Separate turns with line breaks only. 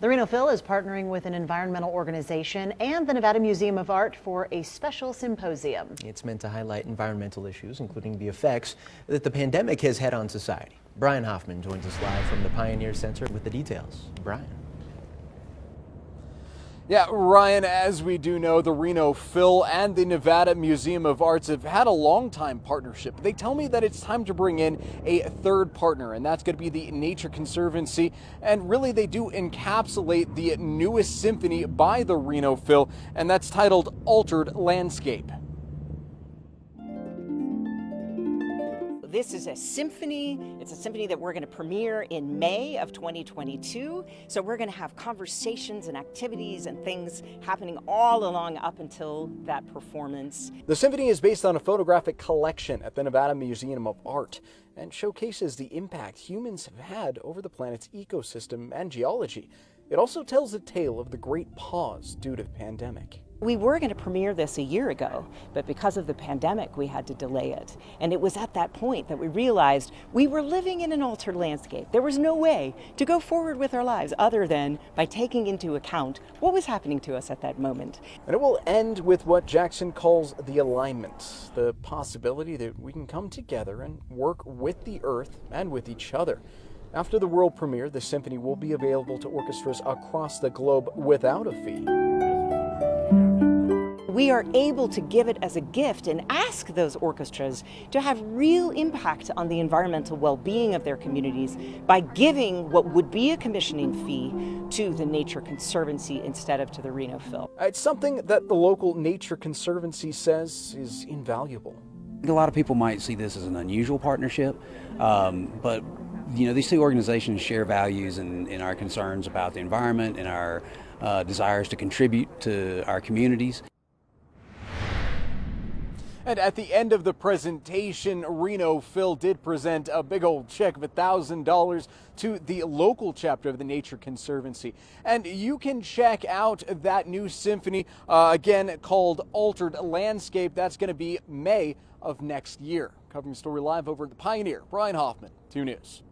The Reno Phil is partnering with an environmental organization and the Nevada Museum of Art for a special symposium.
It's meant to highlight environmental issues, including the effects that the pandemic has had on society. Bryan Hofmann joins us live from the Pioneer Center with the details. Bryan.
Yeah, Ryan, as we do know, the Reno Phil and the Nevada Museum of Arts have had a long-time partnership. They tell me that it's time to bring in a third partner, and that's going to be the Nature Conservancy. And really, they do encapsulate the newest symphony by the Reno Phil, and that's titled Altered Landscape.
This is a symphony. It's a symphony that we're going to premiere in May of 2022. So we're going to have conversations and activities and things happening all along up until that performance.
The symphony is based on a photographic collection at the Nevada Museum of Art and showcases the impact humans have had over the planet's ecosystem and geology. It also tells a tale of the great pause due to the pandemic.
We were going to premiere this a year ago, but because of the pandemic, we had to delay it. And it was at that point that we realized we were living in an altered landscape. There was no way to go forward with our lives other than by taking into account what was happening to us at that moment.
And it will end with what Jackson calls the alignment, the possibility that we can come together and work with the earth and with each other. After the world premiere, the symphony will be available to orchestras across the globe without a fee.
We are able to give it as a gift and ask those orchestras to have real impact on the environmental well-being of their communities by giving what would be a commissioning fee to the Nature Conservancy instead of to the Reno Phil.
It's something that the local Nature Conservancy says is invaluable.
A lot of people might see this as an unusual partnership, but these two organizations share values in our concerns about the environment and our desires to contribute to our communities.
And at the end of the presentation, Reno Phil did present a big old check of $1,000 to the local chapter of the Nature Conservancy. And you can check out that new symphony, again called Altered Landscape. That's going to be May of next year. Covering the story live over at the Pioneer, Bryan Hofmann, 2 News.